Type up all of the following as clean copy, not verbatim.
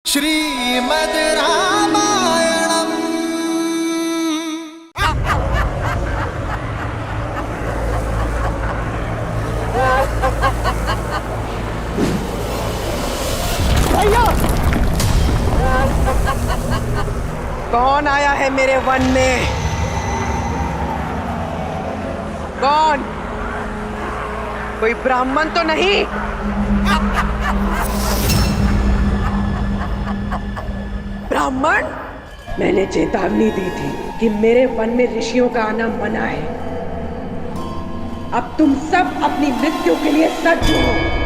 श्रीमद् रामायणम्। भैया, कौन आया है मेरे वन में? कौन? कोई ब्राह्मण तो नहीं? ब्राह्मण? मैंने चेतावनी दी थी कि मेरे वन में ऋषियों का आना मना है। अब तुम सब अपनी मृत्यु के लिए सज्ज हो।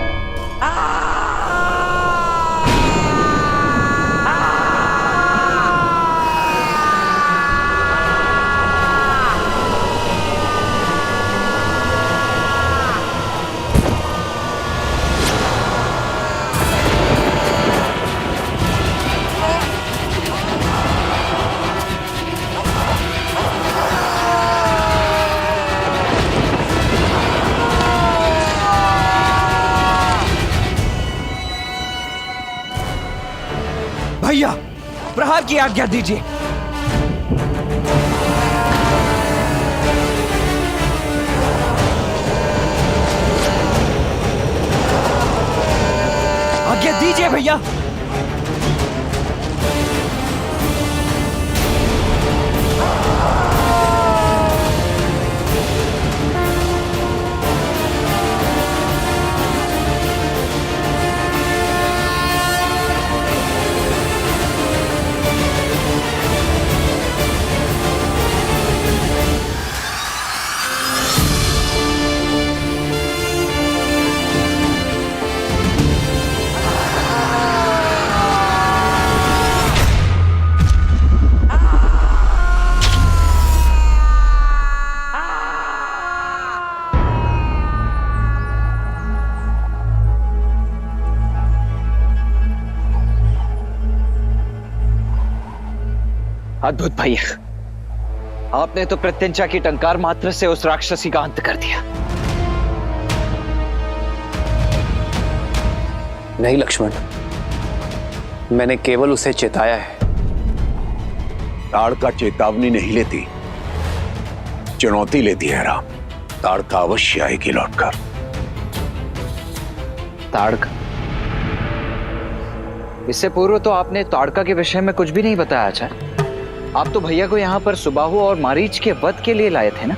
भैया, प्रहार की आज्ञा दीजिए। आज्ञा दीजिए भैया। अद्भुत भैया, आपने तो प्रत्यंचा की टंकार मात्र से उस राक्षसी का अंत कर दिया। नहीं लक्ष्मण, मैंने केवल उसे चेताया है। ताड़का चेतावनी नहीं लेती, चुनौती लेती है राम। ताड़का अवश्य आएगी लौटकर। ताड़का? इससे पूर्व तो आपने ताड़का के विषय में कुछ भी नहीं बताया। अच्छा, आप तो भैया को यहाँ पर सुबाहु और मारीच के वध के लिए लाए थे ना?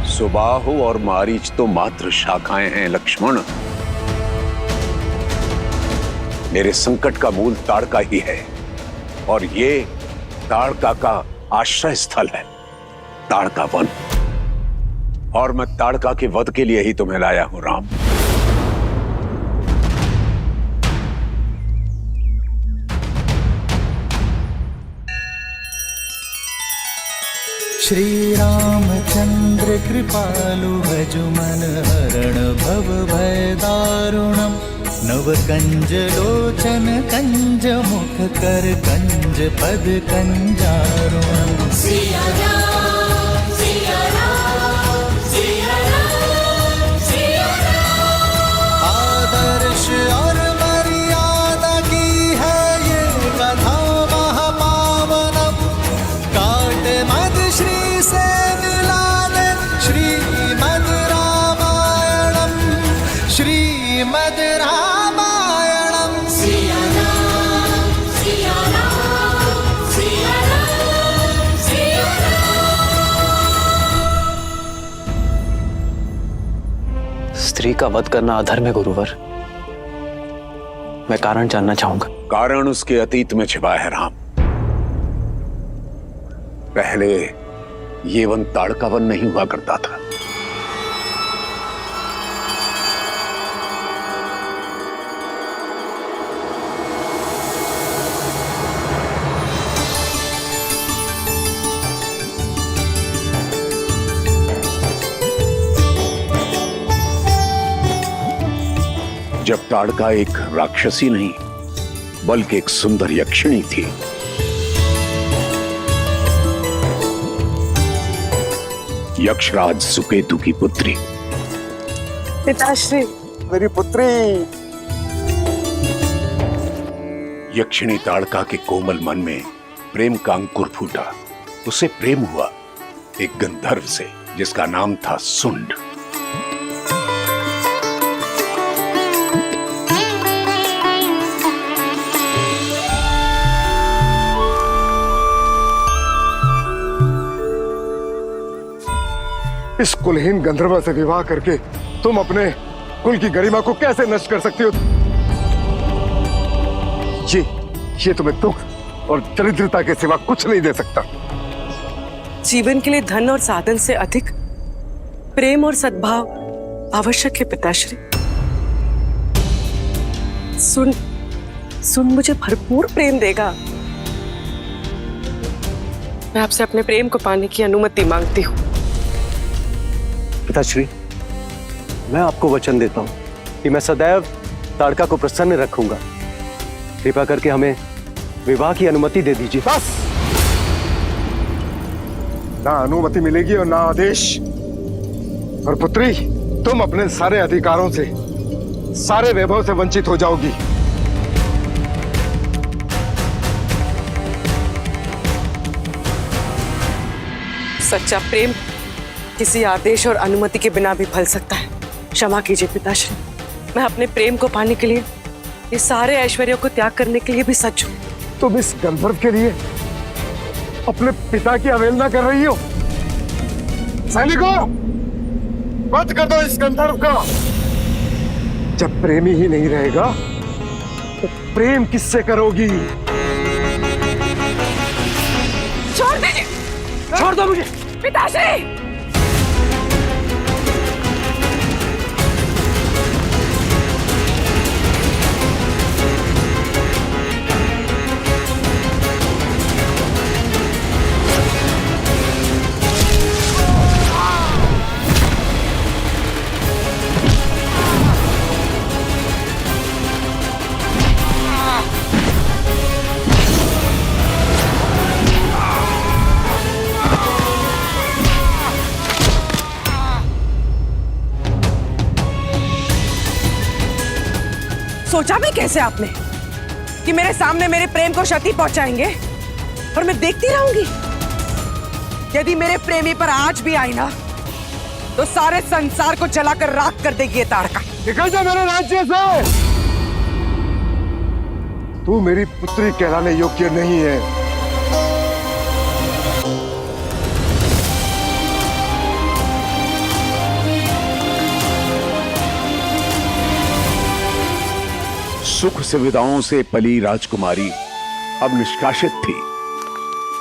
सुबाहु और मारीच तो मात्र शाखाएं हैं लक्ष्मण। मेरे संकट का मूल ताड़का ही है, और ये ताड़का का आश्रय स्थल है, ताड़का वन। और मैं ताड़का के वध के लिए ही तुम्हें लाया हूं राम। श्री रामचंद्र कृपालु भज मन हरण भव भय दारुणम्। नव कंज लोचन कंज मुख कर कंज पद कंजारुणम्। सिया राम, सिया राम, सिया राम, सिया राम। आदर्श और मर्यादा की है ये कथा महापावनम्। काट मद श्री से मिला दे श्रीमद् रामायणम्। श्रीमद् रामायणम्। सिया राम, सिया राम, सिया राम, सिया राम। स्त्री का वध करना अधर्म है गुरुवर। मैं कारण जानना चाहूंगा। कारण उसके अतीत में छिपा है राम। पहले ये वन ताड़का वन नहीं हुआ करता था। जब ताड़का एक राक्षसी नहीं बल्कि एक सुंदर यक्षिणी थी। यक्षराज सुकेतु की पुत्री। पिताश्री, मेरी पुत्री। यक्षिणी ताड़का के कोमल मन में प्रेम का अंकुर फूटा। उसे प्रेम हुआ एक गंधर्व से जिसका नाम था सुंड। इस कुलहीन गंधर्व से विवाह करके तुम अपने कुल की गरिमा को कैसे नष्ट कर सकती हो? ये तुम्हें दुख और दरिद्रता के सिवा कुछ नहीं दे सकता। जीवन के लिए धन और साधन से अधिक प्रेम और सद्भाव आवश्यक है पिताश्री। सुन मुझे भरपूर प्रेम देगा। मैं आपसे अपने प्रेम को पाने की अनुमति मांगती हूँ। पिताश्री, मैं आपको वचन देता हूं कि मैं सदैव ताड़का को प्रसन्न रखूंगा। कृपा करके हमें विवाह की अनुमति दे दीजिए। बस, ना अनुमति मिलेगी और ना आदेश। और पुत्री, तुम अपने सारे अधिकारों से, सारे वैभव से वंचित हो जाओगी। सच्चा प्रेम किसी आदेश और अनुमति के बिना भी फल सकता है। क्षमा कीजिए पिताश्री, मैं अपने प्रेम को पाने के लिए ये सारे ऐश्वर्यों को त्याग करने के लिए भी सच हूं। तुम इस गंधर्व के लिए अपने पिता की अवहेलना कर रही हो। सैनिकों, वध कर दो इस गंधर्व को। जब प्रेमी ही नहीं रहेगा तो प्रेम किससे करोगी? छोड़ दीजिए, छोड़ दो मुझे पिताश्री। सोचा भी कैसे आपने कि मेरे सामने मेरे प्रेम को क्षति पहुंचाएंगे और मैं देखती रहूंगी? यदि मेरे प्रेमी पर आंच भी आई ना तो सारे संसार को जलाकर राख कर देगी ये ताड़का। निकल जा मेरे राज्य से। तू मेरी पुत्री कहलाने योग्य नहीं है। सुख सुविधाओं से पली राजकुमारी अब निष्कासित थी,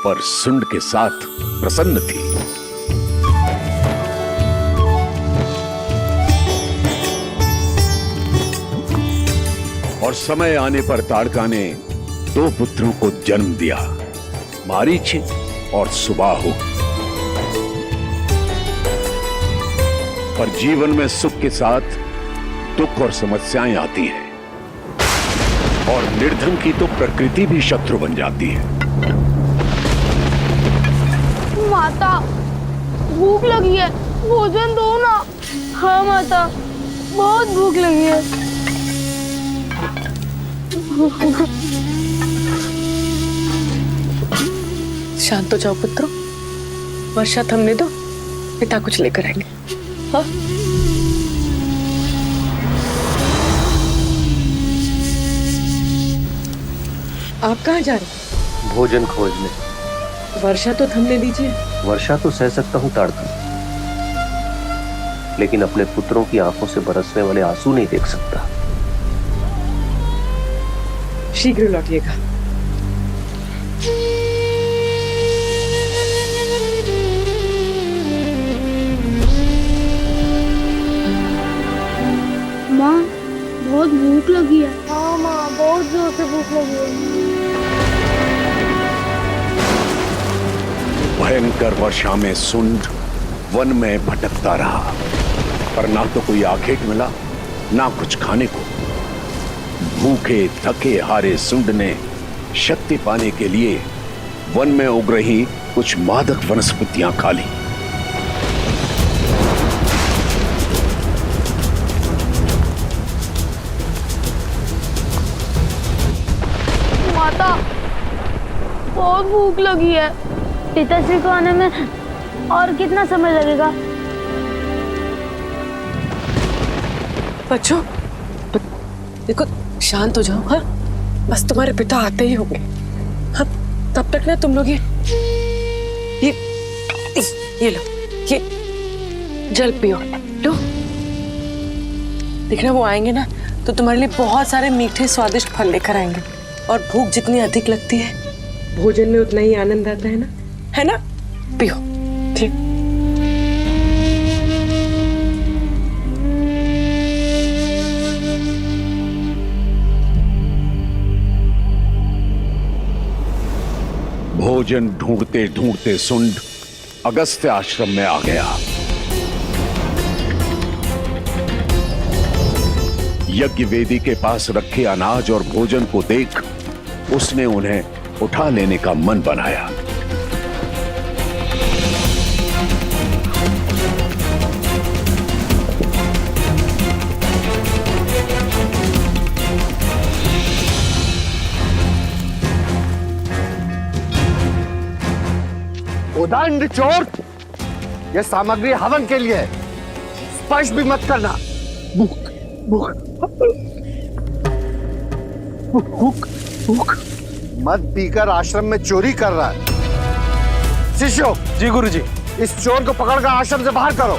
पर सुंड के साथ प्रसन्न थी। और समय आने पर ताड़का ने 2 पुत्रों को जन्म दिया, मारीच और सुबाहु। पर जीवन में सुख के साथ दुख और समस्याएं आती हैं, और निर्धन की तो प्रकृति भी शत्रु बन जाती है। माता, भूख लगी है, भोजन दो ना। हाँ माता, बहुत भूख लगी है। शांत हो जाओ पुत्रों, वर्षा थमने दो, पिता कुछ लेकर आएंगे। हाँ? आप कहाँ जा रहे हैं? भोजन खोजने। वर्षा तो थमने दीजिए। वर्षा तो सह सकता हूँ ताड़का, लेकिन अपने पुत्रों की आंखों से बरसने वाले आंसू नहीं देख सकता। शीघ्र लौटिएगा। माँ, बहुत भूख लगी है। हाँ माँ, बहुत जोर से भूख लगी है। भयंकर वर्षा में सुंड वन में भटकता रहा, पर ना तो कोई आखेट मिला, ना कुछ खाने को। भूखे थके हारे सुंड ने शक्ति पाने के लिए वन में उग रही कुछ मादक वनस्पतियां खा ली। माता, बहुत भूख लगी है। पिताश्री को आने में और कितना समय लगेगा? बच्चों देखो, शांत हो जाओ। हाँ, बस तुम्हारे पिता आते ही होंगे। हाँ, तब तक ना तुम लोग ये लो, ये जल पियो। लो, देखना वो आएंगे ना तो तुम्हारे लिए बहुत सारे मीठे स्वादिष्ट फल लेकर आएंगे। और भूख जितनी अधिक लगती है, भोजन में उतना ही आनंद आता है ना? है ना? पियो। ठीक। भोजन ढूंढते ढूंढते सुंड अगस्त्य आश्रम में आ गया। यज्ञ वेदी के पास रखे अनाज और भोजन को देख उसने उन्हें उठा लेने का मन बनाया। उदंड चोर, यह सामग्री हवन के लिए है, स्पर्श भी मत करना। भूख भूख भूख भूख मत पीकर आश्रम में चोरी कर रहा है। शिष्यों, जी गुरुजी। इस चोर को पकड़कर आश्रम से बाहर करो।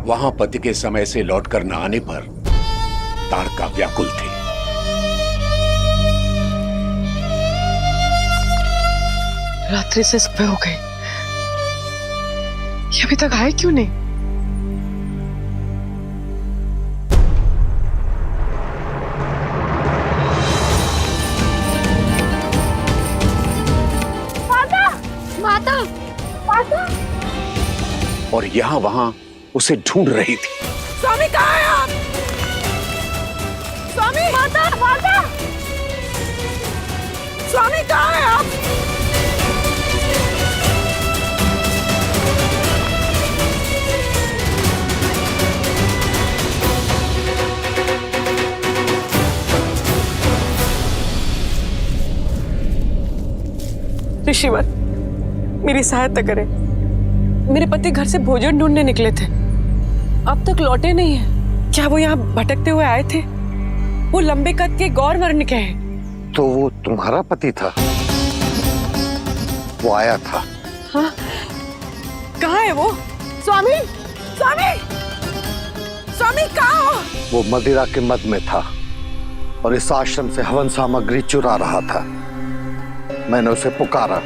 वहां पति के समय से लौटकर न आने पर ताड़का व्याकुल थी। रात्रि से सुबह हो गई, ये अभी तक आए क्यों नहीं? माता, माता, माता। और यहां वहां उसे ढूंढ रही थी। स्वामी कहाँ है आप? स्वामी! माता, माता। स्वामी कहाँ है आप? ऋषिवर, मेरी सहायता करें। मेरे पति घर से भोजन ढूंढने निकले थे, अब तक लौटे नहीं है। क्या वो यहाँ भटकते हुए आए थे? वो लंबे कद के गौर वर्ण के हैं। तो वो तुम्हारा पति था? वो आया था। हाँ, कहाँ है वो? स्वामी! स्वामी! स्वामी कहाँ हो? वो मदिरा के मद में था और इस आश्रम से हवन सामग्री चुरा रहा था। मैंने उसे पुकारा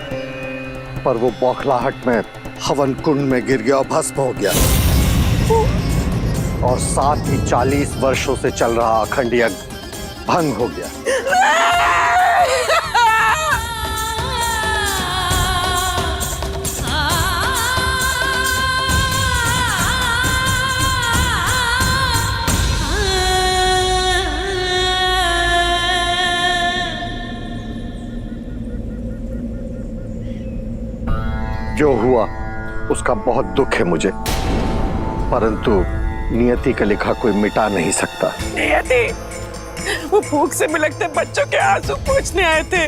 पर वो बौखलाहट में हवन कुंड में गिर गया और भस्म हो गया। और साथ ही 40 वर्षों से चल रहा अखंड यज्ञ भंग हो गया। जो हुआ उसका बहुत दुख है मुझे, परंतु नियति का लिखा कोई मिटा नहीं सकता। नियति, वो भूख से बिलखते बच्चों के आंसू पोंछने आए थे।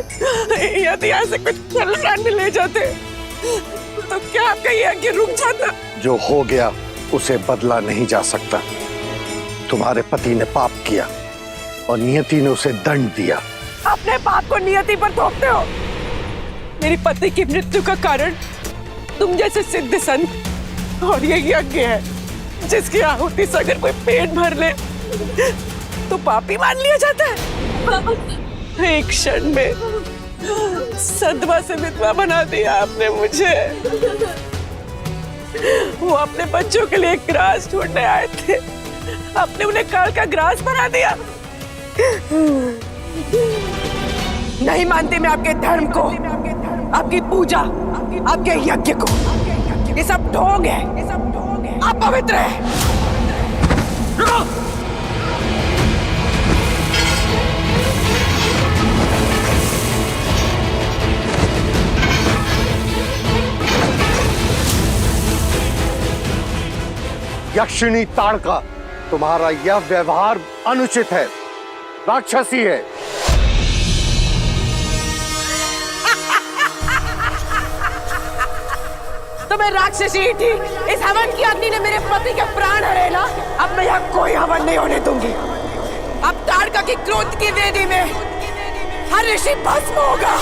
यदि यहाँ से कुछ फल ले जाते तो क्या आपका ये यज्ञ रुक जाता? जो हो गया उसे बदला नहीं जा सकता। तुम्हारे पति ने पाप किया और नियति ने उसे दंड दिया। अपने पाप को नियति पर थोपते हो। मेरी पति की मृत्यु का कारण तुम जैसे सिद्ध संत और ये यज्ञ है जिसकी आहुति से अगर कोई पेट भर ले तो पापी मान लिया जाता है। एक क्षण में सदमा से विधवा बना दिया आपने मुझे। वो अपने बच्चों के लिए ग्रास ढूंढने आए थे, आपने उन्हें काल का ग्रास बना दिया। नहीं मानती मैं आपके धर्म को, आपकी पूजा, आपके यज्ञ को। ये सब ढोंग है, आप पवित्र है। रुको! यक्षिणी ताड़का, तुम्हारा यह व्यवहार अनुचित है, राक्षसी है। तो मैं राक्षसी ही थी। इस हवन की अग्नि ने मेरे पति के प्राण हरे ना। अब मैं यहाँ कोई हवन नहीं होने दूंगी। अब ताड़का की क्रोध की वेदी में हर ऋषि भस्म होगा।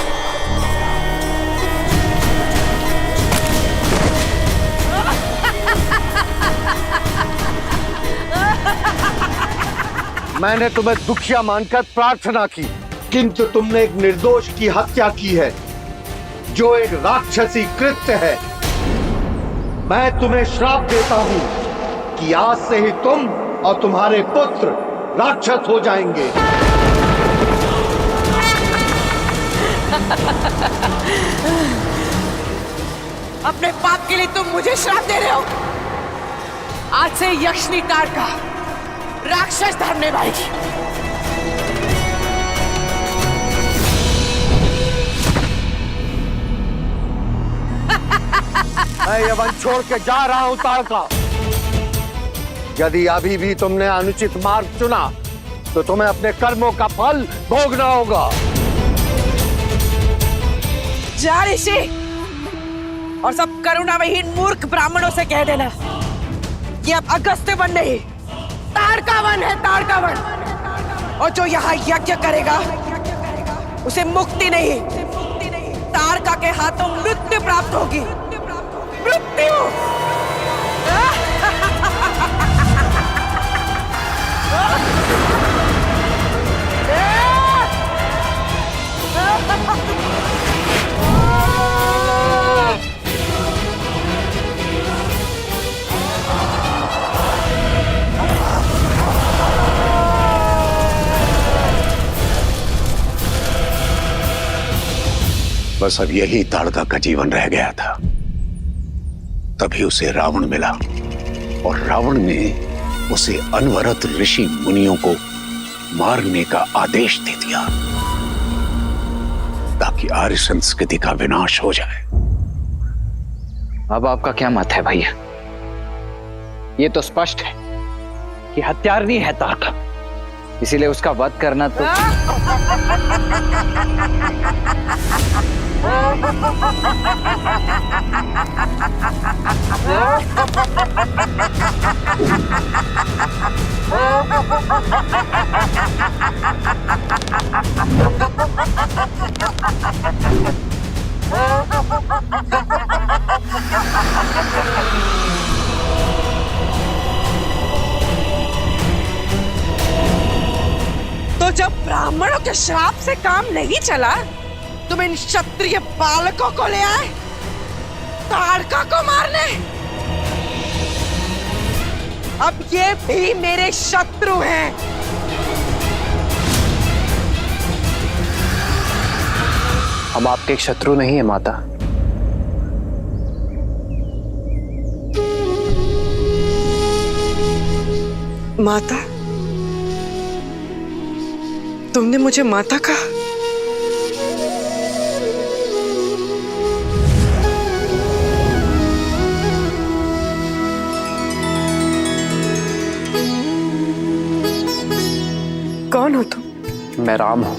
मैंने तुम्हें दुखिया मानकर प्रार्थना की, किंतु तुमने एक निर्दोष की हत्या की है, जो एक राक्षसी कृत्य है। मैं तुम्हें श्राप देता हूं कि आज से ही तुम और तुम्हारे पुत्र राक्षस हो जाएंगे। अपने पाप के लिए तुम मुझे श्राप दे रहे हो। आज से यक्षिणी ताड़का राक्षस धर्म निभाएगी। मैं ये वन छोड़ के जा रहा हूं ताड़का। यदि अभी भी तुमने अनुचित मार्ग चुना तो तुम्हें अपने कर्मों का फल भोगना होगा। जा ऋषि, और सब करुणाविहीन मूर्ख ब्राह्मणों से कह देना कि अब अगस्त्य वन नहीं, ताड़का वन है, ताड़का वन। और जो यहाँ यज्ञ करेगा उसे मुक्ति नहीं, ताड़का के हाथों मृत्यु प्राप्त होगी। मृत्यु! बस अब यही ताड़का का जीवन रह गया था। तभी उसे रावण मिला और रावण ने उसे अनवरत ऋषि मुनियों को मारने का आदेश दे दिया ताकि आर्य संस्कृति का विनाश हो जाए। अब आपका क्या मत है भैया? ये तो स्पष्ट है कि हत्यारनी है ताड़का, इसीलिए उसका वध करना तो तो जब ब्राह्मणों के श्राप से काम नहीं चला, तुम इन क्षत्रिय बालकों को ले आए ताड़का को मारने। अब ये भी मेरे शत्रु हैं। हम आपके एक शत्रु नहीं है माता। माता? तुमने मुझे माता कहा? कौन हो तुम? मैं राम हूं,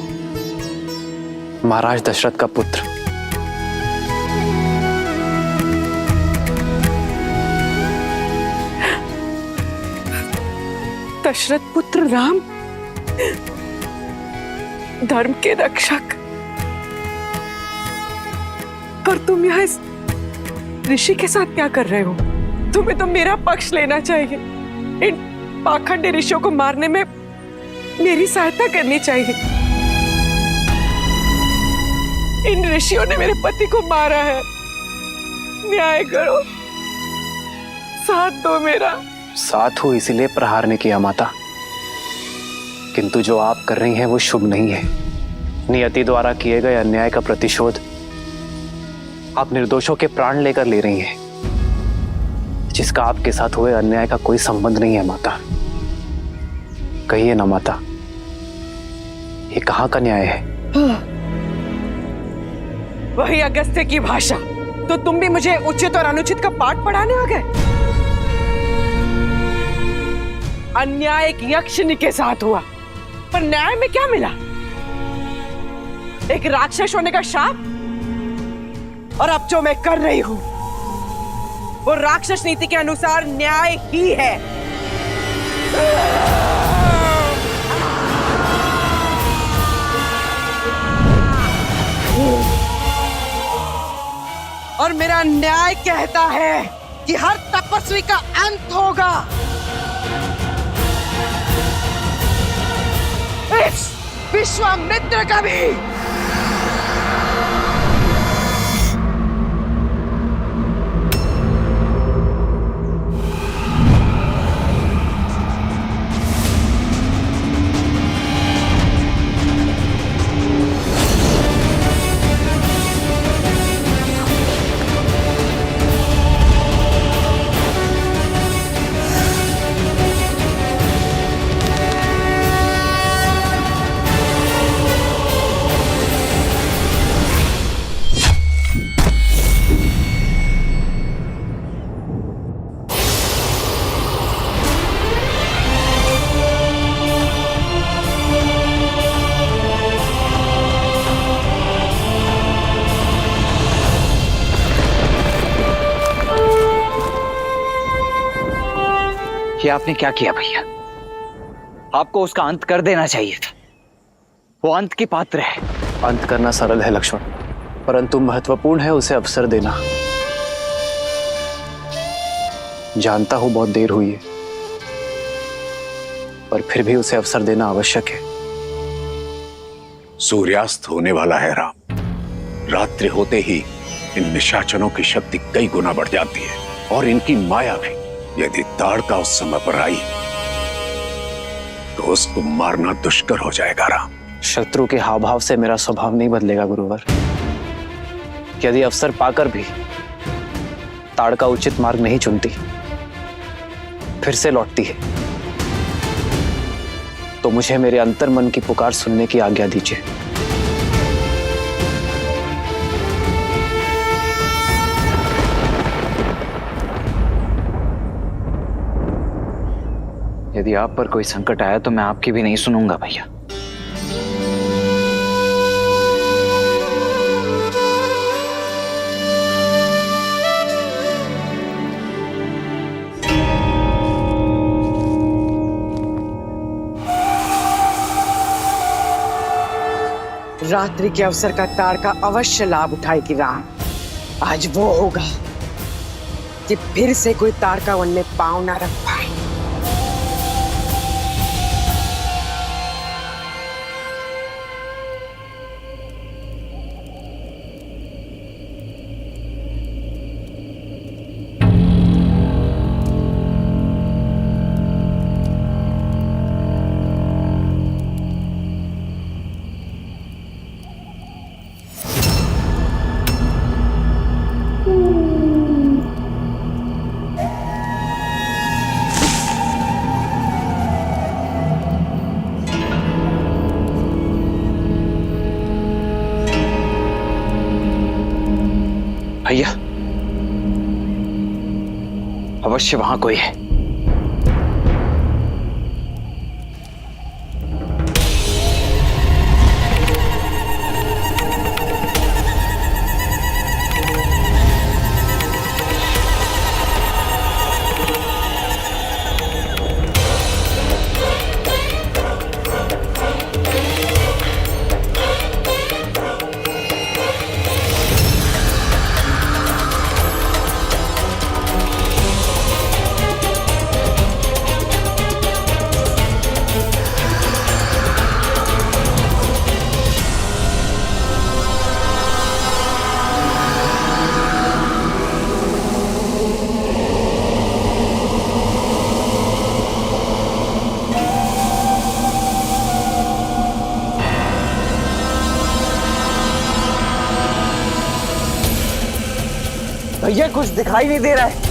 महाराज दशरथ का पुत्र। दशरथ पुत्र राम, धर्म के रक्षक। पर तुम यहाँ इस ऋषि के साथ क्या कर रहे हो? तुम्हें तो मेरा पक्ष लेना चाहिए। इन पाखंडी ऋषियों को मारने में मेरी सहायता करनी चाहिए। इन ऋषियों ने मेरे पति को मारा है, न्याय करो, साथ दो मेरा। साथ हो इसीलिए प्रहार ने किया माता, किंतु जो आप कर रही हैं वो शुभ नहीं है। नियति द्वारा किए गए अन्याय का प्रतिशोध आप निर्दोषों के प्राण लेकर ले रही हैं, जिसका आपके साथ हुए अन्याय का कोई संबंध नहीं है माता। कहिए ना माता, ये कहाँ का न्याय है? वही अगस्त्य की भाषा। तो तुम भी मुझे उचित और अनुचित का पाठ पढ़ाने आ गए? अन्याय एक यक्षिणी के साथ हुआ, पर न्याय में क्या मिला? एक राक्षस होने का शाप। और अब जो मैं कर रही हूं वो राक्षस नीति के अनुसार न्याय ही है। और मेरा न्याय कहता है कि हर तपस्वी का अंत होगा। इस विश्वामित्र का भी। ये आपने क्या किया भैया? आपको उसका अंत कर देना चाहिए था। वो अंत की पात्र है। अंत करना सरल है लक्ष्मण, परंतु महत्वपूर्ण है उसे अवसर देना। जानता हूं बहुत देर हुई है, पर फिर भी उसे अवसर देना आवश्यक है। सूर्यास्त होने वाला है राम। रात्रि होते ही इन निशाचरों की शक्ति कई गुना बढ़ जाती है, और इनकी माया भी। यदि ताड़का उस समय पर आई तो उसको मारना दुष्कर हो जाएगा राम। शत्रु के हाव भाव से मेरा स्वभाव नहीं बदलेगा गुरुवर। यदि अवसर पाकर भी ताड़का उचित मार्ग नहीं चुनती, फिर से लौटती है, तो मुझे मेरे अंतर्मन की पुकार सुनने की आज्ञा दीजिए। यदि आप पर कोई संकट आया तो मैं आपकी भी नहीं सुनूंगा भैया। रात्रि के अवसर का ताड़का अवश्य लाभ उठाएगी राम। आज वो होगा कि फिर से कोई ताड़का वन में पांव ना रख पाए। भैया, अवश्य वहां कोई है। कुछ दिखाई नहीं दे रहा है।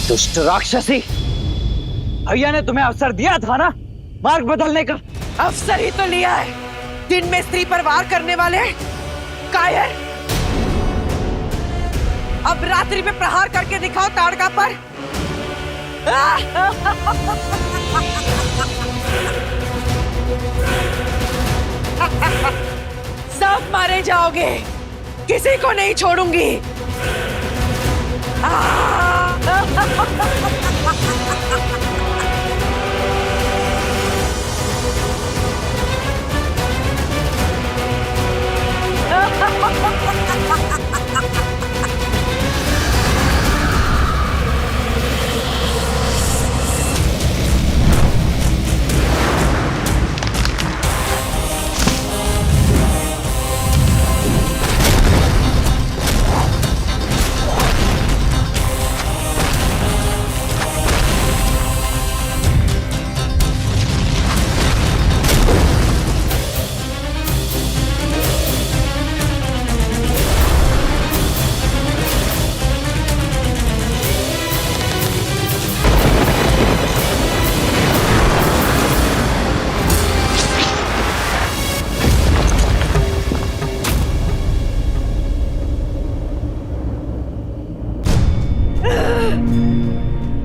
दुष्ट राक्षसी, भैया ने तुम्हें अवसर दिया था ना मार्ग बदलने का। अवसर ही तो लिया है। दिन में स्त्री पर वार करने वाले कायर, अब रात्रि में प्रहार करके दिखाओ ताड़का पर। सब मारे जाओगे, किसी को नहीं छोड़ूंगी।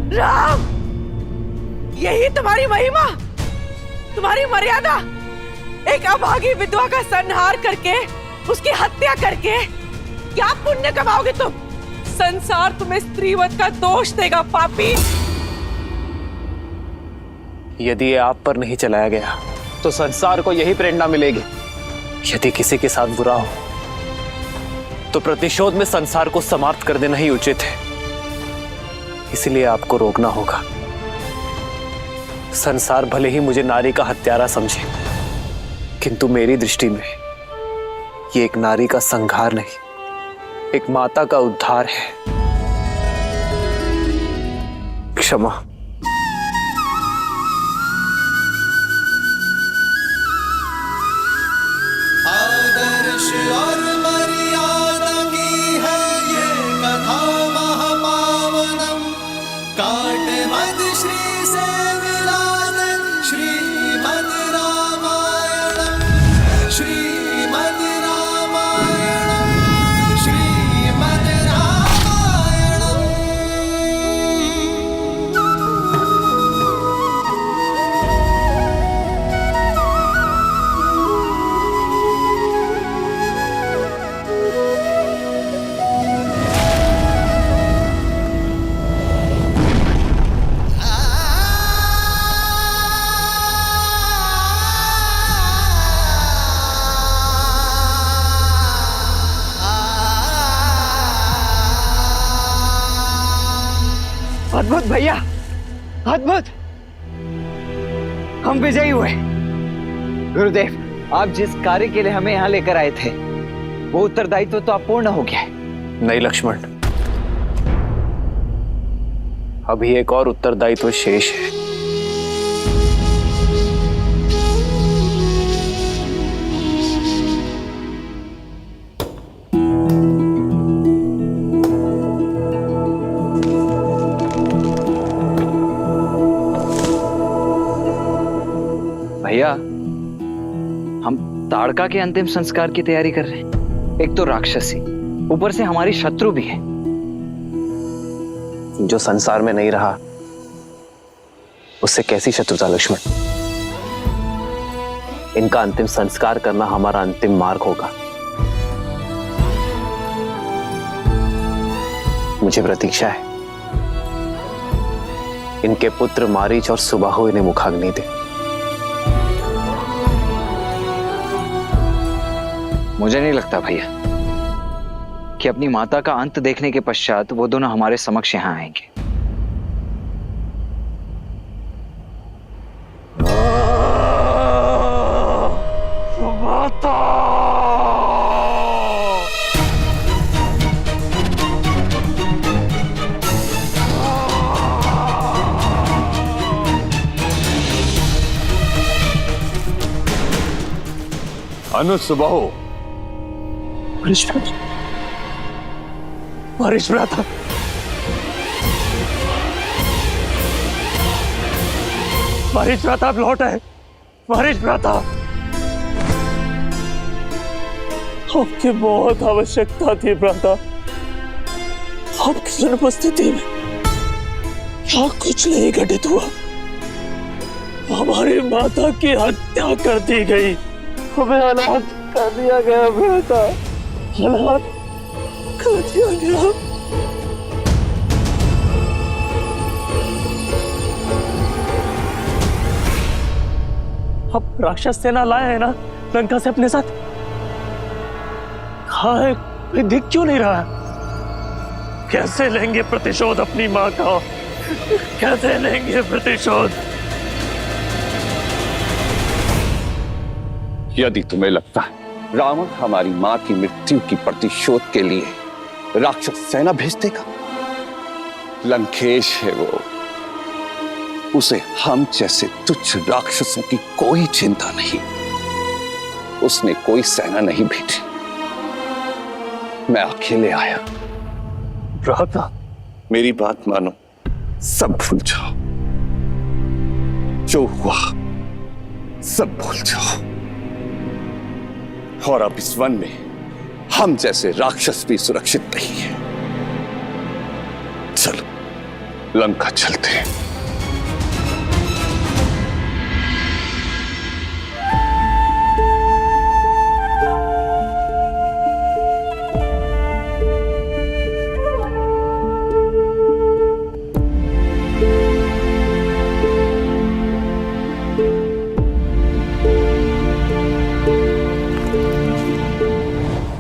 राम, यही तुम्हारी महिमा, तुम्हारी मर्यादा। एक अभागी विधवा का संहार करके, उसकी हत्या करके क्या पुण्य कमाओगे तुम? संसार तुम्हें स्त्रीवध का दोष देगा पापी। यदि ये आप पर नहीं चलाया गया तो संसार को यही प्रेरणा मिलेगी। यदि किसी के साथ बुरा हो तो प्रतिशोध में संसार को समाप्त कर देना ही उचित है। इसलिए आपको रोकना होगा। संसार भले ही मुझे नारी का हत्यारा समझे, किंतु मेरी दृष्टि में ये एक नारी का संहार नहीं, एक माता का उद्धार है। क्षमा। आदर्श और मर्यादा की है ये कथा महापावनम। काट मद श्री से विलादन श्रीमद रामायणम, श्रीमद रामायणम, श्रीमद रामायणम। अद्भुत भैया, अद्भुत। हम विजयी हुए। गुरुदेव, आप जिस कार्य के लिए हमें यहाँ लेकर आए थे वो उत्तरदायित्व तो अपूर्ण हो गया है। नहीं लक्ष्मण, अभी एक और उत्तरदायित्व शेष है। ताड़का के अंतिम संस्कार की तैयारी कर रहे हैं। एक तो राक्षसी, ऊपर से हमारी शत्रु भी है। जो संसार में नहीं रहा उससे कैसी शत्रुता लक्ष्मण? इनका अंतिम संस्कार करना हमारा अंतिम मार्ग होगा। मुझे प्रतीक्षा है इनके पुत्र मारीच और सुबाहु इन्हें मुखाग्नि दे। मुझे नहीं लगता भैया कि अपनी माता का अंत देखने के पश्चात वो दोनों हमारे समक्ष यहां आएंगे। अनुसुबाहु, मारीच भ्राता, मारीच भ्राता अब लौट आए। मारीच भ्राता, आपकी बहुत आवश्यकता थी भ्राता। आपकी अनुपस्थिति में क्या कुछ नहीं घटित हुआ। हमारी माता की हत्या कर दी गई, हमें अनाथ कर दिया गया भ्राता, अनाथ कर दिया गया। अब राक्षस सेना लाए हैं ना लंका से अपने साथ, कहाँ है? कोई दिख क्यों नहीं रहा? कैसे लेंगे प्रतिशोध अपनी माँ का? कैसे लेंगे प्रतिशोध? यदि तुम्हें लगता है रावण हमारी मां की मृत्यु की प्रतिशोध के लिए राक्षस सेना भेज देगा, लंकेश है वो, उसे हम जैसे तुच्छ राक्षसों की कोई चिंता नहीं। उसने कोई सेना नहीं भेजी, मैं अकेले आया। भ्राता, मेरी बात मानो, सब भूल जाओ, जो हुआ सब भूल जाओ। और अब इस वन में हम जैसे राक्षस भी सुरक्षित नहीं है। चलो लंका चलते हैं।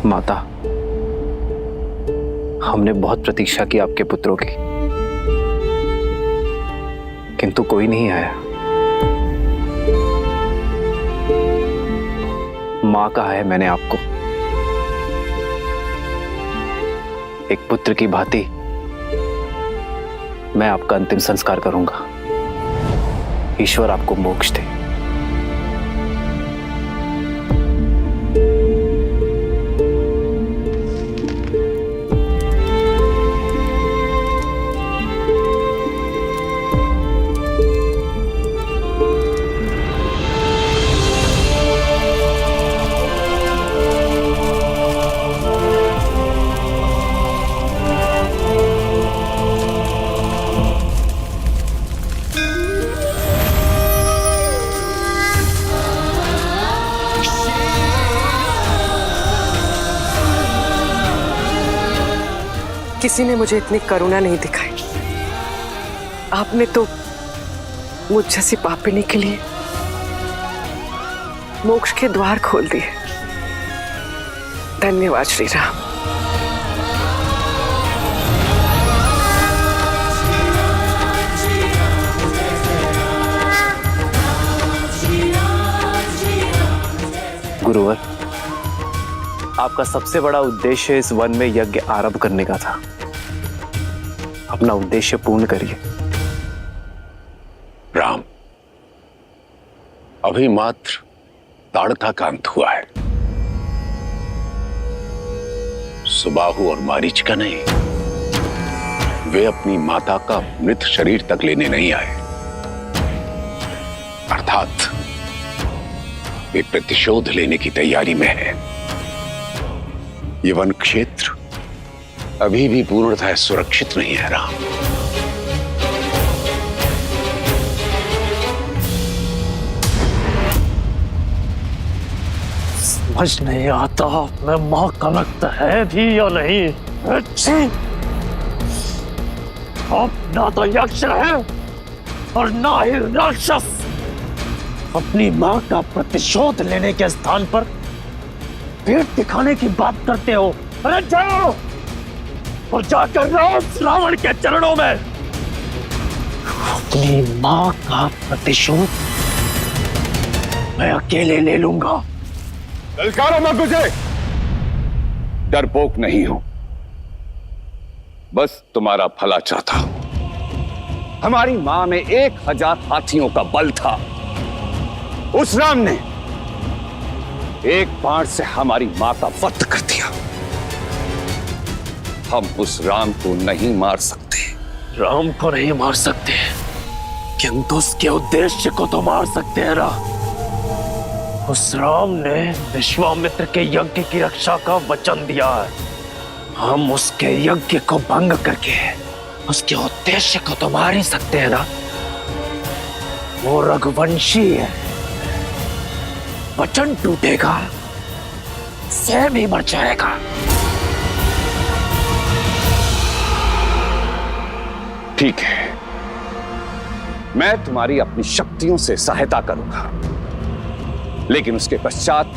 माता, हमने बहुत प्रतीक्षा की आपके पुत्रों की, किंतु कोई नहीं आया। मां कहा है मैंने आपको, एक पुत्र की भांति मैं आपका अंतिम संस्कार करूंगा। ईश्वर आपको मोक्ष दे। किसी ने मुझे इतनी करुणा नहीं दिखाई। आपने तो मुझ जैसी पापिनी के लिए मोक्ष के द्वार खोल दिए। धन्यवाद श्री राम। गुरुवर, आपका सबसे बड़ा उद्देश्य इस वन में यज्ञ आरंभ करने का था। अपना उद्देश्य पूर्ण करिए। राम, अभी मात्र ताड़का का अंत हुआ है, सुबाहु और मारीच का नहीं। वे अपनी माता का मृत शरीर तक लेने नहीं आए, अर्थात वे प्रतिशोध लेने की तैयारी में है। ये वन क्षेत्र अभी भी पूर्णतः सुरक्षित नहीं है राम। समझ नहीं आता मैं माँ का वक्त है भी या नहीं। अब ना तो यक्ष है और ना ही राक्षस। अपनी माँ का प्रतिशोध लेने के स्थान पर पेट दिखाने की बात करते हो। अरे जाओ और जाकर रावण के चरणों में अपनी माँ का प्रतिशोध मैं अकेले ले लूंगा। ललकारो मत मुझे, डरपोक नहीं हूं, बस तुम्हारा भला चाहता हूं। हमारी मां में 1000 हाथियों का बल था। उस राम ने एक बाण से हमारी मां का वध कर दिया। हम उस राम को नहीं मार सकते। राम को नहीं मार सकते, किंतु उसके उद्देश्य को तो मार सकते हैं ना। उस राम ने विश्वामित्र के यज्ञ की रक्षा का वचन दिया है। हम उसके यज्ञ को भंग करके उसके उद्देश्य को तो मार ही सकते हैं ना। वो रघुवंशी है, वचन टूटेगा स्वयं ही मर जाएगा। ठीक है, मैं तुम्हारी अपनी शक्तियों से सहायता करूंगा, लेकिन उसके पश्चात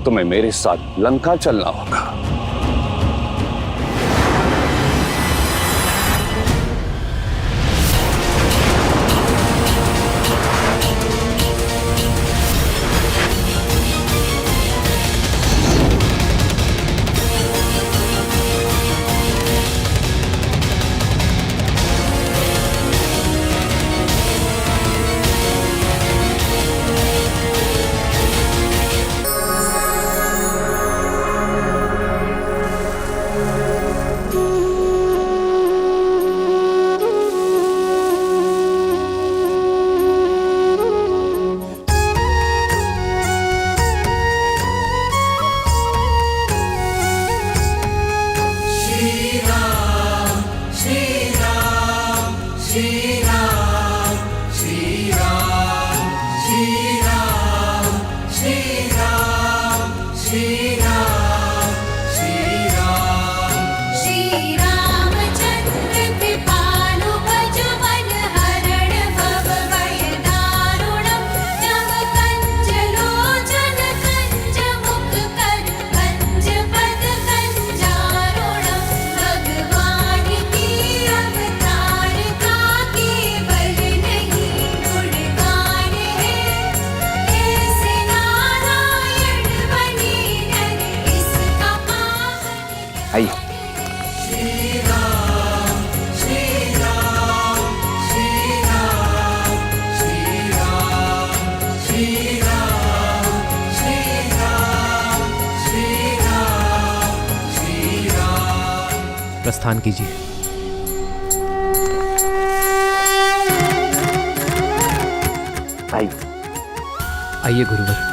तुम्हें मेरे साथ लंका चलना होगा। प्रस्थान कीजिए। आइए गुरुवर।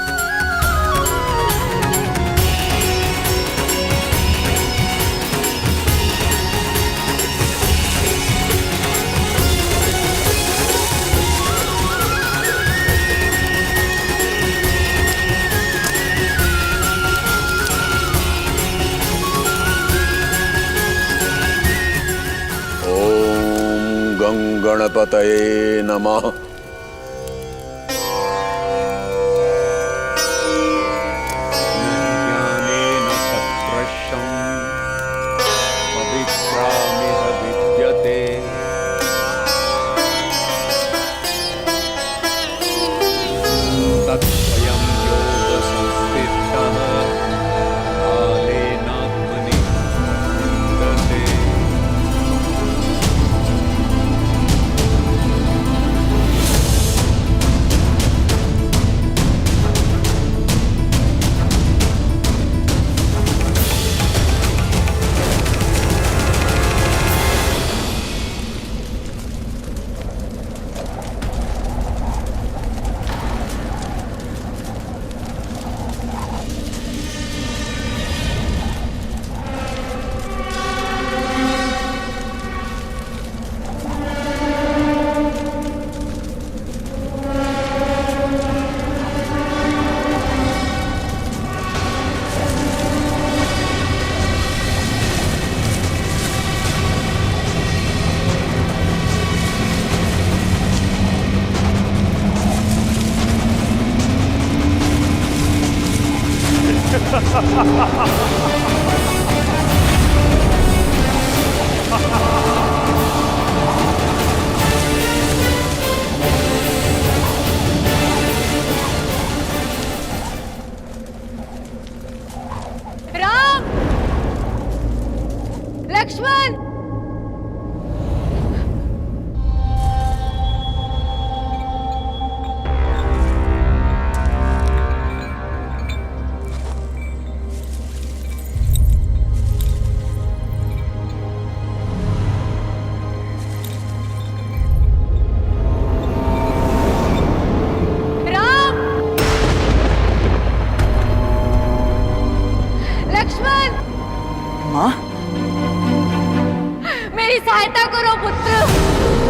गणपतये नमः। ज्ञानेन सत्रशं पवित्रामिह विद्यते। तत्स्वयं योगसंस्थितः कालेनात्मनि विन्दते। राम, लक्ष्मण, मेरी सहायता करो पुत्र।